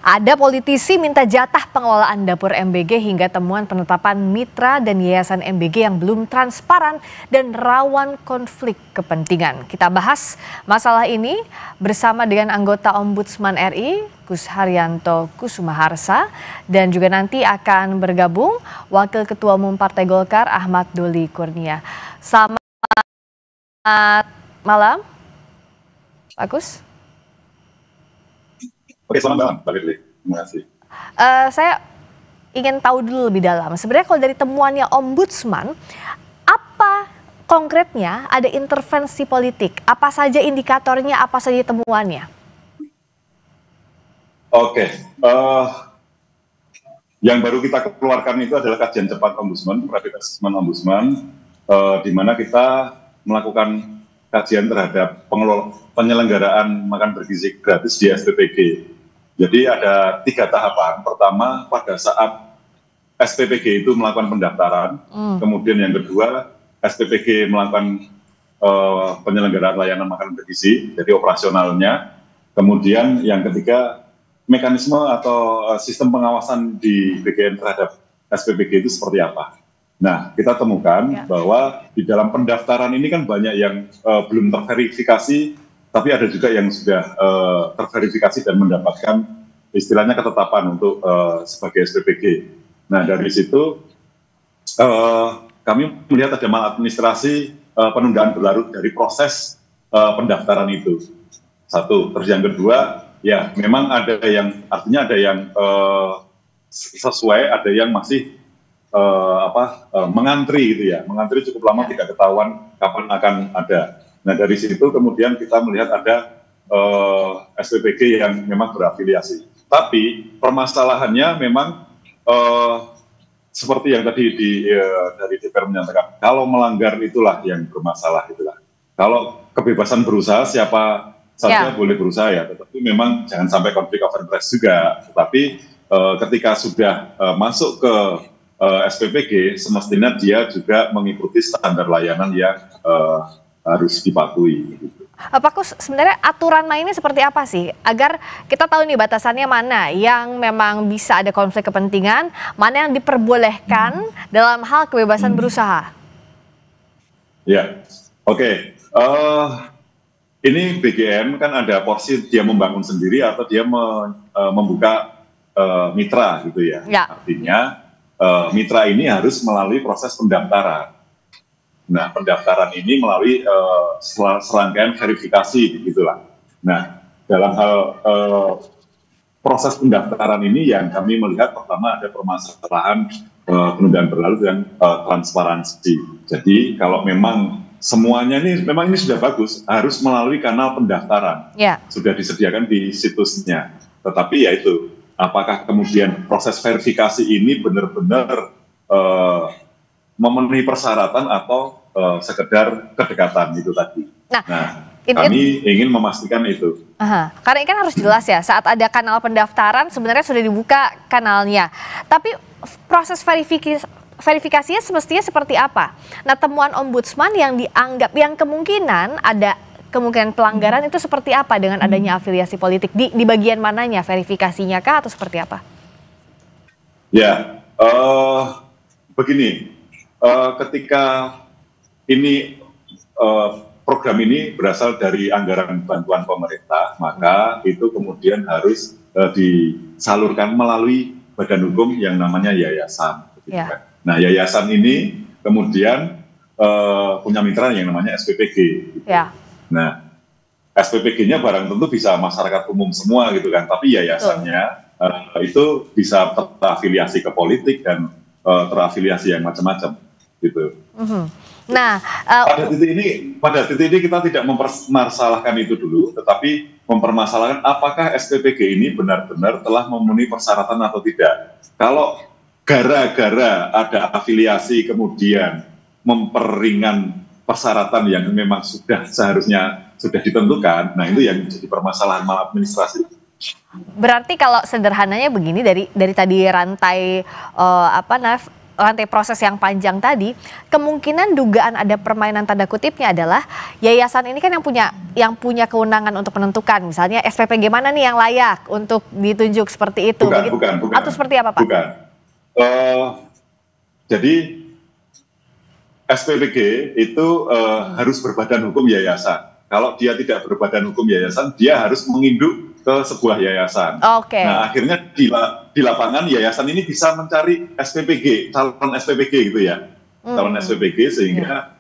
Ada politisi minta jatah pengelolaan dapur MBG hingga temuan penetapan mitra dan yayasan MBG yang belum transparan dan rawan konflik kepentingan. Kita bahas masalah ini bersama dengan anggota Ombudsman RI, Gus Haryanto Kusumaharsa, dan juga nanti akan bergabung Wakil Ketua Umum Partai Golkar Ahmad Doli Kurnia. Selamat malam, Pak Gus. Oke, selamat malam, Mbak Firly. Terima kasih. Saya ingin tahu dulu lebih dalam. Sebenarnya kalau dari temuannya Ombudsman, apa konkretnya ada intervensi politik? Apa saja indikatornya, apa saja temuannya? Oke, yang baru kita keluarkan itu adalah kajian cepat Ombudsman, rapid assessment Ombudsman, di mana kita melakukan kajian terhadap penyelenggaraan makan bergizi gratis di SPPG. Jadi ada 3 tahapan. Pertama, pada saat SPPG itu melakukan pendaftaran. Kemudian yang kedua, SPPG melakukan penyelenggaraan layanan makan bergizi, jadi operasionalnya. Kemudian yang ketiga, mekanisme atau sistem pengawasan di BGN terhadap SPPG itu seperti apa. Nah, kita temukan bahwa di dalam pendaftaran ini kan banyak yang belum terverifikasi, tapi ada juga yang sudah terverifikasi dan mendapatkan istilahnya ketetapan untuk sebagai SPPG. Nah, dari situ kami melihat ada maladministrasi penundaan berlarut dari proses pendaftaran itu. Satu. Terus yang kedua, ya memang ada yang artinya ada yang sesuai, ada yang masih mengantri gitu ya, mengantri cukup lama tidak ketahuan kapan akan ada. Nah, dari situ kemudian kita melihat ada SPPG yang memang berafiliasi. Tapi permasalahannya memang seperti yang tadi dari DPR menyatakan, kalau melanggar itulah yang bermasalah itulah. Kalau kebebasan berusaha siapa saja boleh berusaha ya, tetapi memang jangan sampai konflik of interest juga. Tetapi ketika sudah masuk ke SPPG, semestinya dia juga mengikuti standar layanan yang harus dipatuhi. Pak Kus, sebenarnya aturan mainnya seperti apa sih? Agar kita tahu nih batasannya mana yang memang bisa ada konflik kepentingan, mana yang diperbolehkan dalam hal kebebasan berusaha. Ya, oke. Ini BGN kan ada porsi dia membangun sendiri atau dia membuka mitra gitu ya. Artinya mitra ini harus melalui proses pendaftaran. Nah, pendaftaran ini melalui serangkaian verifikasi, begitulah. Nah, dalam hal proses pendaftaran ini yang kami melihat pertama ada permasalahan penundaan berlarut dan transparansi. Jadi kalau memang semuanya ini memang ini sudah bagus, harus melalui kanal pendaftaran. Sudah disediakan di situsnya. Tetapi ya itu, apakah kemudian proses verifikasi ini benar-benar memenuhi persyaratan atau sekedar kedekatan itu tadi. Nah, kami ingin memastikan itu. Karena ini kan harus jelas ya, saat ada kanal pendaftaran sebenarnya sudah dibuka kanalnya. Tapi proses verifikasinya semestinya seperti apa? Nah, temuan Ombudsman yang dianggap, yang kemungkinan ada kemungkinan pelanggaran itu seperti apa dengan adanya afiliasi politik? Di bagian mananya, verifikasinya kah atau seperti apa? Ya, begini. Ketika ini program ini berasal dari anggaran bantuan pemerintah, maka itu kemudian harus disalurkan melalui badan hukum yang namanya yayasan. Nah, yayasan ini kemudian punya mitra yang namanya SPPG. Nah, SPPG-nya barang tentu bisa masyarakat umum semua gitu kan, tapi yayasannya itu bisa terafiliasi ke politik dan terafiliasi yang macam-macam. Gitu. Nah, pada titik ini kita tidak mempermasalahkan itu dulu, tetapi mempermasalahkan apakah SPPG ini benar-benar telah memenuhi persyaratan atau tidak. Kalau gara-gara ada afiliasi kemudian memperingan persyaratan yang memang seharusnya sudah ditentukan, nah itu yang jadi permasalahan maladministrasi. Berarti kalau sederhananya begini, dari tadi rantai rantai proses yang panjang tadi, kemungkinan dugaan ada permainan tanda kutipnya adalah yayasan ini kan yang punya kewenangan untuk menentukan, misalnya SPPG mana nih yang layak untuk ditunjuk seperti itu, Bukan. atau seperti apa Pak? Bukan. Jadi SPPG itu harus berbadan hukum yayasan. Kalau dia tidak berbadan hukum yayasan, dia harus menginduk ke sebuah yayasan. Oke. Nah, akhirnya di lapangan yayasan ini bisa mencari SPPG, calon SPPG gitu ya, calon SPPG sehingga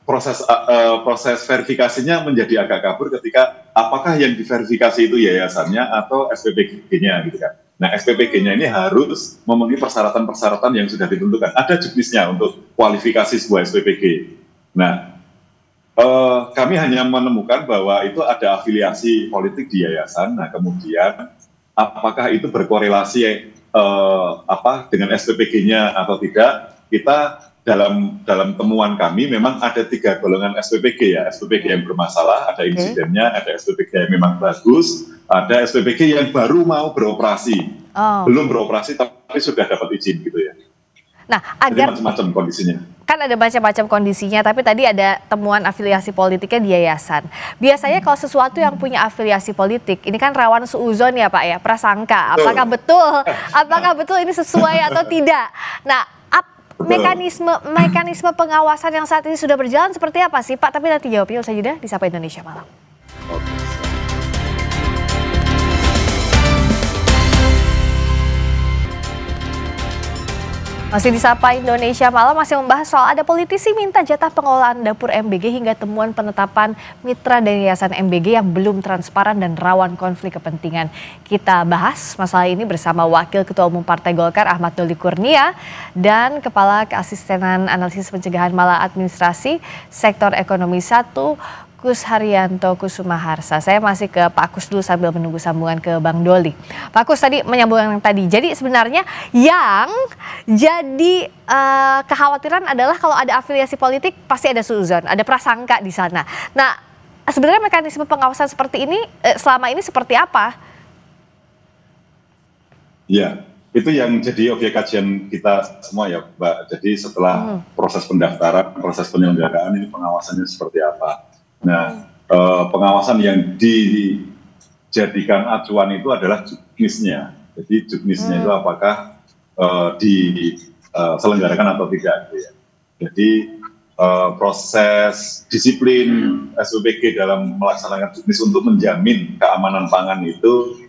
proses verifikasinya menjadi agak kabur ketika apakah yang diverifikasi itu yayasannya atau SPPG-nya gitu kan. Nah, SPPG-nya ini harus memenuhi persyaratan-persyaratan yang sudah ditentukan. Ada juknisnya untuk kualifikasi sebuah SPPG. Nah, kami hanya menemukan bahwa itu ada afiliasi politik di yayasan. Nah, kemudian apakah itu berkorelasi dengan SPPG-nya atau tidak? Kita dalam temuan kami memang ada 3 golongan SPPG ya. SPPG yang bermasalah, ada insidennya, ada SPPG yang memang bagus, ada SPPG yang baru mau beroperasi, belum beroperasi tapi sudah dapat izin gitu ya. Nah, agar macam-macam kondisinya. Kan ada macam-macam kondisinya, tapi tadi ada temuan afiliasi politiknya di yayasan. Biasanya kalau sesuatu yang punya afiliasi politik, ini kan rawan suuzon ya Pak ya, prasangka. Apakah betul ini sesuai atau tidak? Nah, mekanisme pengawasan yang saat ini sudah berjalan seperti apa sih Pak? Tapi nanti jawabnya usai jeda di Sapa Indonesia Malam. Masih di Sapa Indonesia Malam, masih membahas soal ada politisi minta jatah pengelolaan dapur MBG hingga temuan penetapan mitra dari yayasan MBG yang belum transparan dan rawan konflik kepentingan. Kita bahas masalah ini bersama Wakil Ketua Umum Partai Golkar Ahmad Doli Kurnia dan Kepala Keasistenan Analisis Pencegahan Maladministrasi Sektor Ekonomi 1 Kus Haryanto Kusumaharsa. Saya masih ke Pak Kus dulu sambil menunggu sambungan ke Bang Doli. Pak Kus tadi menyambung yang tadi. Jadi sebenarnya yang jadi kekhawatiran adalah kalau ada afiliasi politik pasti ada suuzon, ada prasangka di sana. Nah, sebenarnya mekanisme pengawasan seperti ini selama ini seperti apa? Ya, itu yang jadi objek kajian kita semua ya, Mbak. Jadi setelah proses pendaftaran, proses penyelenggaraan ini pengawasannya seperti apa? Nah, pengawasan yang dijadikan acuan itu adalah juknisnya. Jadi juknisnya itu apakah diselenggarakan atau tidak. Gitu ya. Jadi proses disiplin SPPG dalam melaksanakan juknis untuk menjamin keamanan pangan itu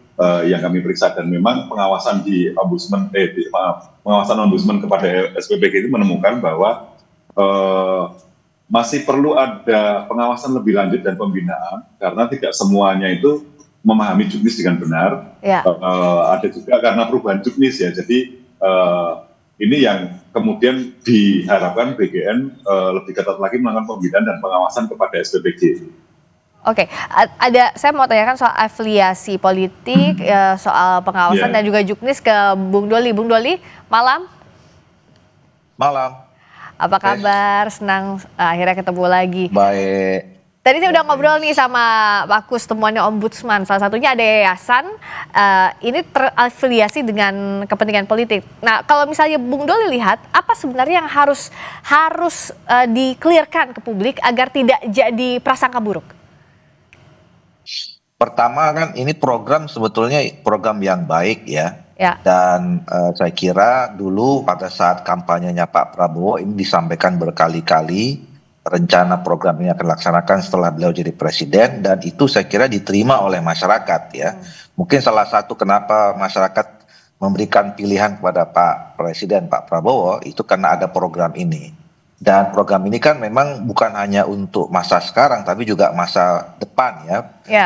yang kami periksa, dan memang pengawasan di ombudsman, pengawasan ombudsman kepada SPPG itu menemukan bahwa masih perlu ada pengawasan lebih lanjut dan pembinaan karena tidak semuanya itu memahami juknis dengan benar. Ya. Ada juga karena perubahan juknis ya. Jadi ini yang kemudian diharapkan BGN lebih ketat lagi melakukan pembinaan dan pengawasan kepada SPPG. Oke, saya mau tanyakan soal afiliasi politik, soal pengawasan dan juga juknis ke Bung Doli. Bung Doli, malam. Malam. Apa kabar? Senang akhirnya ketemu lagi. Baik. Tadi saya udah ngobrol nih sama Pak Kus, temuannya ombudsman. Salah satunya ada yayasan, ini terafiliasi dengan kepentingan politik. Nah, kalau misalnya Bung Doli lihat, apa sebenarnya yang harus di-clearkan ke publik agar tidak jadi prasangka buruk? Pertama kan ini program sebetulnya program yang baik ya. Ya. Dan saya kira dulu pada saat kampanyenya Pak Prabowo ini disampaikan berkali-kali rencana program ini akan dilaksanakan setelah beliau jadi presiden, dan itu saya kira diterima oleh masyarakat ya. Mungkin salah satu kenapa masyarakat memberikan pilihan kepada Pak Presiden Pak Prabowo itu karena ada program ini. Dan program ini kan memang bukan hanya untuk masa sekarang tapi juga masa depan ya.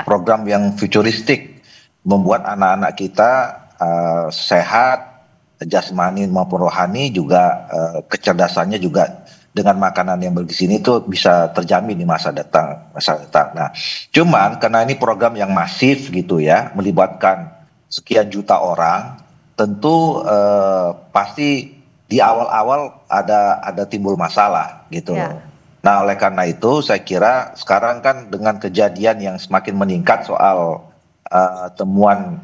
Program yang futuristik, membuat anak-anak kita sehat, jasmani maupun rohani, juga kecerdasannya juga dengan makanan yang bergizi ini tuh bisa terjamin di masa datang. Nah, cuman karena ini program yang masif gitu ya, melibatkan sekian juta orang, tentu pasti di awal-awal ada timbul masalah gitu loh. Nah, oleh karena itu saya kira sekarang kan dengan kejadian yang semakin meningkat soal temuan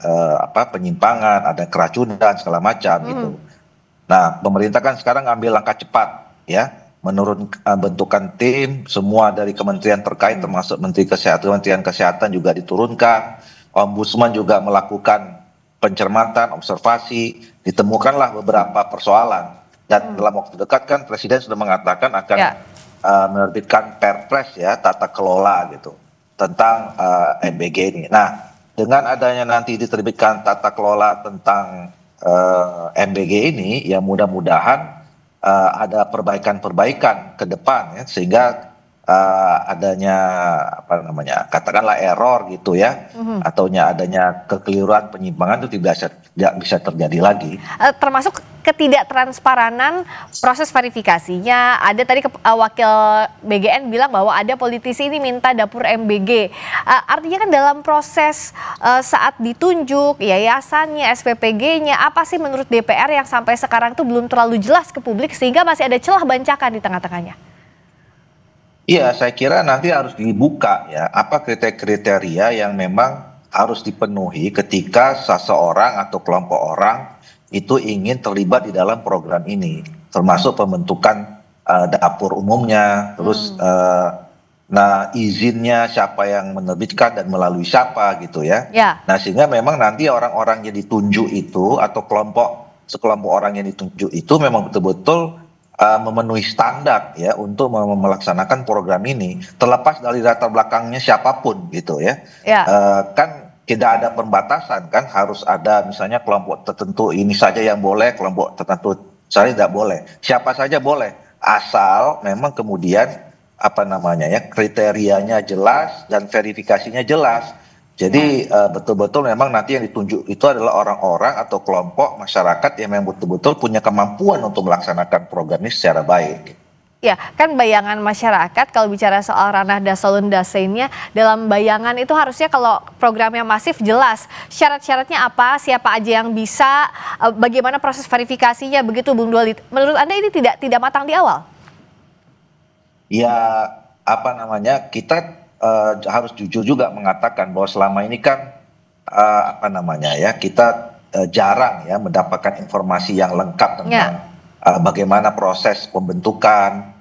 penyimpangan, ada keracunan segala macam gitu. Nah, pemerintah kan sekarang ambil langkah cepat ya, bentukan tim semua dari kementerian terkait termasuk Kementerian Kesehatan juga diturunkan. Ombudsman juga melakukan pencermatan, observasi, ditemukanlah beberapa persoalan. Dan dalam waktu dekat kan Presiden sudah mengatakan akan menerbitkan Perpres ya, tata kelola gitu tentang MBG ini. Nah, dengan adanya nanti diterbitkan tata kelola tentang MBG ini, ya mudah-mudahan ada perbaikan-perbaikan ke depan ya, sehingga adanya apa namanya, katakanlah error gitu ya, atau adanya kekeliruan, penyimpangan itu tidak bisa terjadi lagi. Termasuk ketidaktransparanan proses verifikasinya. Ada tadi wakil BGN bilang bahwa ada politisi ini minta dapur MBG. Artinya kan dalam proses saat ditunjuk yayasannya, SPPG-nya, apa sih menurut DPR yang sampai sekarang tuh belum terlalu jelas ke publik sehingga masih ada celah bancakan di tengah-tengahnya? Iya, saya kira nanti harus dibuka ya, apa kriteria yang memang harus dipenuhi ketika seseorang atau kelompok orang itu ingin terlibat di dalam program ini, termasuk pembentukan dapur umumnya, terus nah izinnya siapa yang menerbitkan dan melalui siapa gitu ya. Nah, sehingga memang nanti orang-orang yang ditunjuk itu atau sekelompok orang yang ditunjuk itu memang betul-betul memenuhi standar ya untuk melaksanakan program ini, terlepas dari latar belakangnya siapapun gitu ya. Kan tidak ada pembatasan kan, harus ada misalnya kelompok tertentu ini saja yang boleh, kelompok tertentu saya tidak boleh, siapa saja boleh, asal memang kemudian apa namanya ya, kriterianya jelas dan verifikasinya jelas. Jadi betul-betul memang nanti yang ditunjuk itu adalah orang-orang atau kelompok masyarakat yang memang betul-betul punya kemampuan untuk melaksanakan program ini secara baik. Ya, kan bayangan masyarakat kalau bicara soal ranah dasolun dasainnya, dalam bayangan itu harusnya kalau programnya masif jelas syarat-syaratnya apa, siapa aja yang bisa, bagaimana proses verifikasinya, begitu Bung Doli. Menurut Anda ini tidak matang di awal? Ya, apa namanya, kita harus jujur juga mengatakan bahwa selama ini kan apa namanya ya, kita jarang ya mendapatkan informasi yang lengkap tentang bagaimana proses pembentukan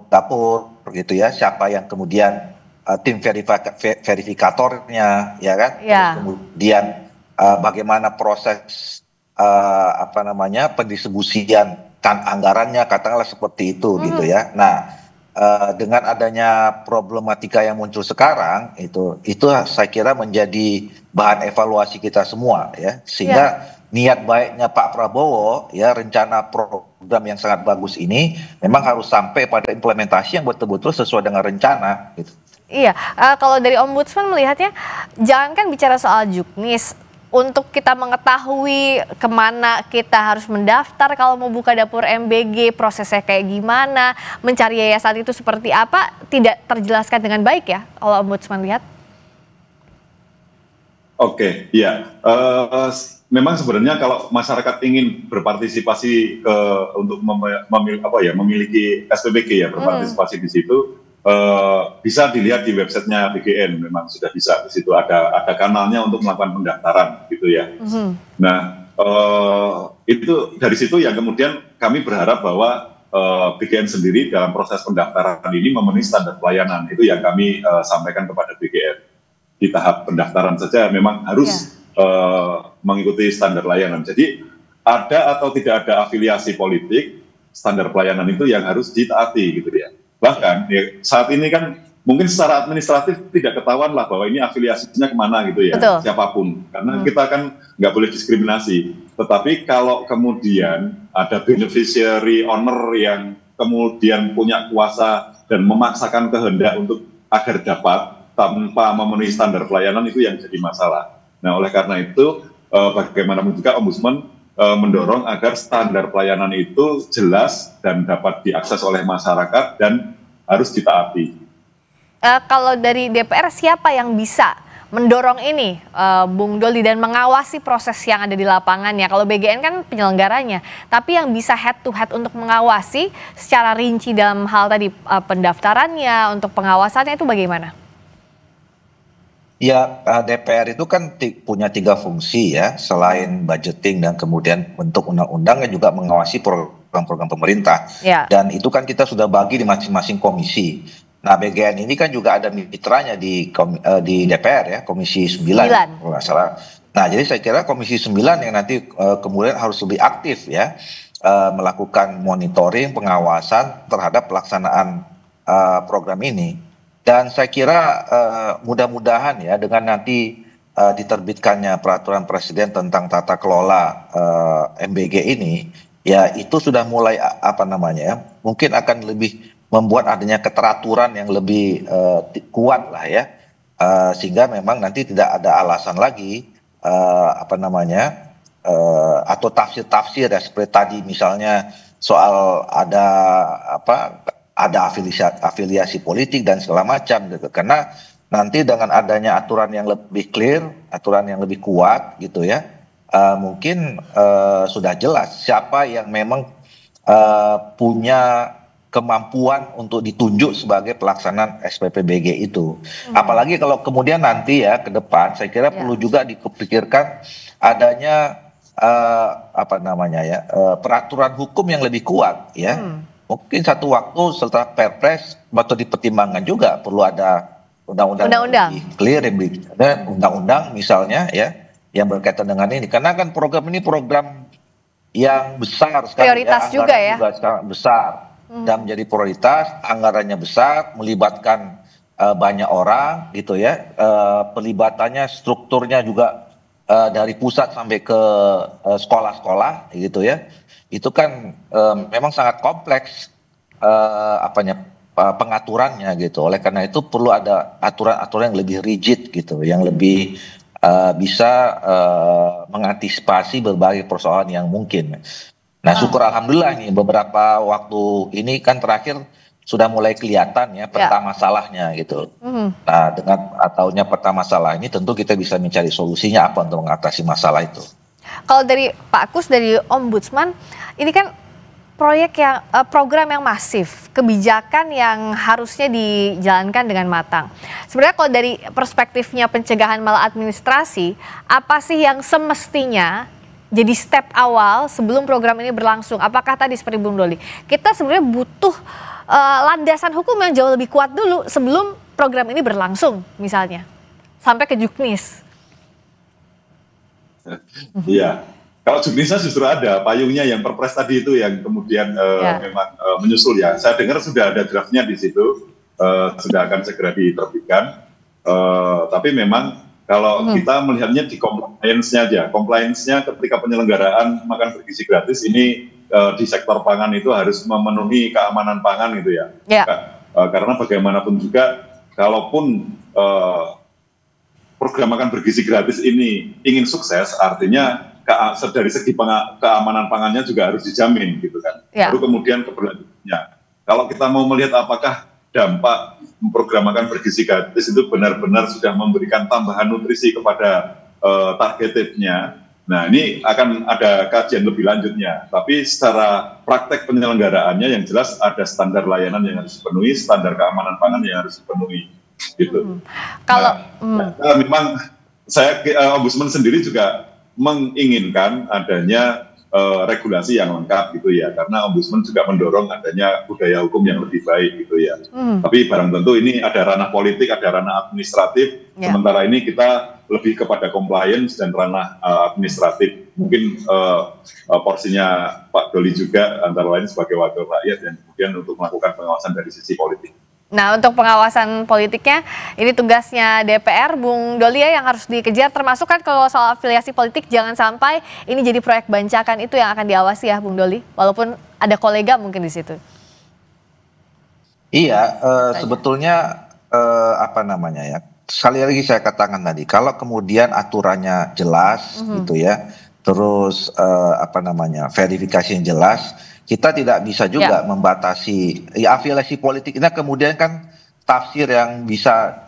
dapur gitu ya, siapa yang kemudian tim verifikatornya ya kan, kemudian bagaimana proses apa namanya pendistribusian anggarannya, katakanlah seperti itu gitu ya. Nah, dengan adanya problematika yang muncul sekarang itu saya kira menjadi bahan evaluasi kita semua ya, sehingga niat baiknya Pak Prabowo ya, rencana program yang sangat bagus ini memang harus sampai pada implementasi yang betul-betul sesuai dengan rencana gitu. Iya, kalau dari Ombudsman melihatnya, jangankan bicara soal juknis, untuk kita mengetahui kemana kita harus mendaftar kalau mau buka dapur MBG, prosesnya kayak gimana, mencari yayasan itu seperti apa, tidak terjelaskan dengan baik ya kalau Ombudsman lihat? Oke, ya. Memang sebenarnya kalau masyarakat ingin berpartisipasi untuk memiliki SPPG ya, berpartisipasi di situ, bisa dilihat di websitenya BGN, memang sudah bisa di situ ada kanalnya untuk melakukan pendaftaran gitu ya. Nah, itu dari situ yang kemudian kami berharap bahwa BGN sendiri dalam proses pendaftaran ini memenuhi standar pelayanan, itu yang kami sampaikan kepada BGN. Di tahap pendaftaran saja memang harus mengikuti standar pelayanan. Jadi ada atau tidak ada afiliasi politik, standar pelayanan itu yang harus ditaati gitu ya. Bahkan ya, saat ini kan mungkin secara administratif tidak ketahuan lah bahwa ini afiliasinya kemana gitu ya. Betul. Siapapun, karena kita kan nggak boleh diskriminasi. Tetapi kalau kemudian ada beneficiary owner yang kemudian punya kuasa dan memaksakan kehendak untuk agar dapat tanpa memenuhi standar pelayanan, itu yang jadi masalah. Nah, oleh karena itu bagaimanapun juga Ombudsman mendorong agar standar pelayanan itu jelas dan dapat diakses oleh masyarakat dan harus ditaati. Kalau dari DPR siapa yang bisa mendorong ini, Bung Doli, dan mengawasi proses yang ada di lapangannya? Kalau BGN kan penyelenggaranya, tapi yang bisa head to head untuk mengawasi secara rinci dalam hal tadi pendaftarannya, untuk pengawasannya itu bagaimana? Ya, DPR itu kan punya 3 fungsi ya, selain budgeting dan kemudian bentuk undang-undang juga mengawasi program-program pemerintah. Ya. Dan itu kan kita sudah bagi di masing-masing komisi. Nah, BGN ini kan juga ada mitranya di DPR ya, Komisi 9 kalau nggak salah. Nah, jadi saya kira Komisi 9 yang nanti kemudian harus lebih aktif ya, melakukan monitoring, pengawasan terhadap pelaksanaan program ini. Dan saya kira mudah-mudahan ya dengan nanti diterbitkannya peraturan presiden tentang tata kelola MBG ini, ya itu sudah mulai apa namanya ya, mungkin akan lebih membuat adanya keteraturan yang lebih kuat lah ya, sehingga memang nanti tidak ada alasan lagi apa namanya atau tafsir-tafsir ya seperti tadi misalnya soal ada afiliasi politik dan segala macam gitu, karena nanti dengan adanya aturan yang lebih clear, aturan yang lebih kuat gitu ya, mungkin sudah jelas siapa yang memang punya kemampuan untuk ditunjuk sebagai pelaksanaan SPPBG itu. Apalagi kalau kemudian nanti ya ke depan, saya kira perlu juga dipikirkan adanya apa namanya ya, peraturan hukum yang lebih kuat ya. Mungkin satu waktu setelah Perpres atau dipertimbangkan juga perlu ada undang-undang lebih clear, ada undang-undang misalnya ya yang berkaitan dengan ini, karena kan program ini program yang besar sekali, prioritas juga ya, juga sangat besar dan menjadi prioritas, anggarannya besar, melibatkan banyak orang gitu ya, pelibatannya strukturnya juga dari pusat sampai ke sekolah-sekolah gitu ya. Itu kan memang sangat kompleks pengaturannya gitu. Oleh karena itu perlu ada aturan-aturan yang lebih rigid gitu, yang lebih bisa mengantisipasi berbagai persoalan yang mungkin. Nah, syukur alhamdulillah nih beberapa waktu ini kan terakhir sudah mulai kelihatan ya peta masalahnya gitu. Nah, dengan ataunya peta masalah ini tentu kita bisa mencari solusinya apa untuk mengatasi masalah itu. Kalau dari Pak Kus, dari Ombudsman, ini kan program yang masif, kebijakan yang harusnya dijalankan dengan matang. Sebenarnya kalau dari perspektifnya pencegahan maladministrasi, apa sih yang semestinya jadi step awal sebelum program ini berlangsung? Apakah tadi seperti Bung Doli, kita sebenarnya butuh landasan hukum yang jauh lebih kuat dulu sebelum program ini berlangsung, misalnya sampai ke juknis. Iya, kalau juknisnya justru ada payungnya yang Perpres tadi itu yang kemudian memang menyusul ya. Saya dengar sudah ada draftnya di situ, sudah akan segera diterbitkan. Tapi memang kalau kita melihatnya di compliance-nya aja, compliance-nya ketika penyelenggaraan makan bergizi gratis ini di sektor pangan itu harus memenuhi keamanan pangan gitu ya. Karena bagaimanapun juga, kalaupun program makan bergizi gratis ini ingin sukses, artinya dari segi keamanan pangannya juga harus dijamin gitu kan. Baru kemudian keberlanjutannya. Kalau kita mau melihat apakah dampak program makan bergizi gratis itu benar-benar sudah memberikan tambahan nutrisi kepada targetednya, nah ini akan ada kajian lebih lanjutnya. Tapi secara praktek penyelenggaraannya yang jelas ada standar layanan yang harus dipenuhi, standar keamanan pangan yang harus dipenuhi. Gitu. Kalau memang saya Ombudsman sendiri juga menginginkan adanya regulasi yang lengkap gitu ya, karena Ombudsman juga mendorong adanya budaya hukum yang lebih baik gitu ya. Tapi barang tentu ini ada ranah politik, ada ranah administratif. Sementara ini kita lebih kepada compliance dan ranah administratif. Mungkin porsinya Pak Doli juga antara lain sebagai wakil rakyat dan kemudian untuk melakukan pengawasan dari sisi politik. Nah, untuk pengawasan politiknya, ini tugasnya DPR, Bung Doli ya, yang harus dikejar, termasuk kan kalau soal afiliasi politik, jangan sampai ini jadi proyek bancakan, itu yang akan diawasi ya, Bung Doli, walaupun ada kolega mungkin di situ. Iya, sebetulnya apa namanya ya, sekali lagi saya katakan tadi, kalau kemudian aturannya jelas gitu ya, terus apa namanya, verifikasinya jelas, kita tidak bisa juga membatasi afiliasi politik. Ini kemudian kan tafsir yang bisa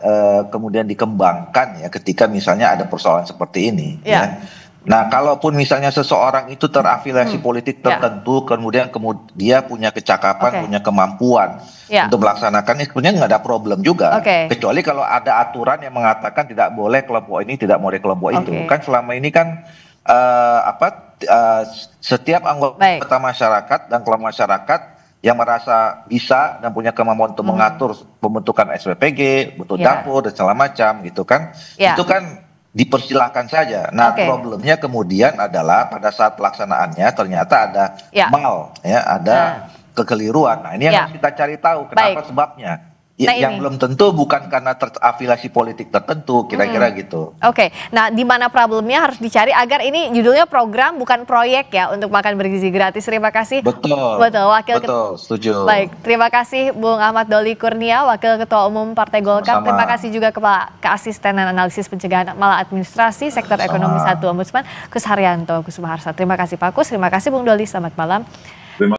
kemudian dikembangkan ya ketika misalnya ada persoalan seperti ini. Ya. Nah, kalaupun misalnya seseorang itu terafiliasi politik tertentu, kemudian dia punya kecakapan, punya kemampuan untuk melaksanakannya, sebenarnya nggak ada problem juga. Kecuali kalau ada aturan yang mengatakan tidak boleh kelompok ini, tidak boleh kelompok itu. Kan selama ini kan setiap anggota masyarakat dan kelompok masyarakat yang merasa bisa dan punya kemampuan untuk mengatur pembentukan SPPG, bentuk dapur dan segala macam gitu kan, itu kan dipersilahkan saja. Nah, problemnya kemudian adalah pada saat pelaksanaannya ternyata ada ada kekeliruan. Nah, ini yang harus kita cari tahu kenapa sebabnya. Yang belum tentu bukan karena terafiliasi politik tertentu, kira-kira gitu. Nah di mana problemnya harus dicari agar ini judulnya program bukan proyek ya untuk makan bergizi gratis. Terima kasih. Betul, setuju. Baik, terima kasih Bung Ahmad Doli Kurnia, Wakil Ketua Umum Partai Golkar. Terima kasih juga ke Asisten Analisis Pencegahan Maladministrasi Sektor Ekonomi 1 Ombudsman Kus Haryanto Kusumaharsa. Terima kasih Pak Kus, terima kasih Bung Doli, selamat malam.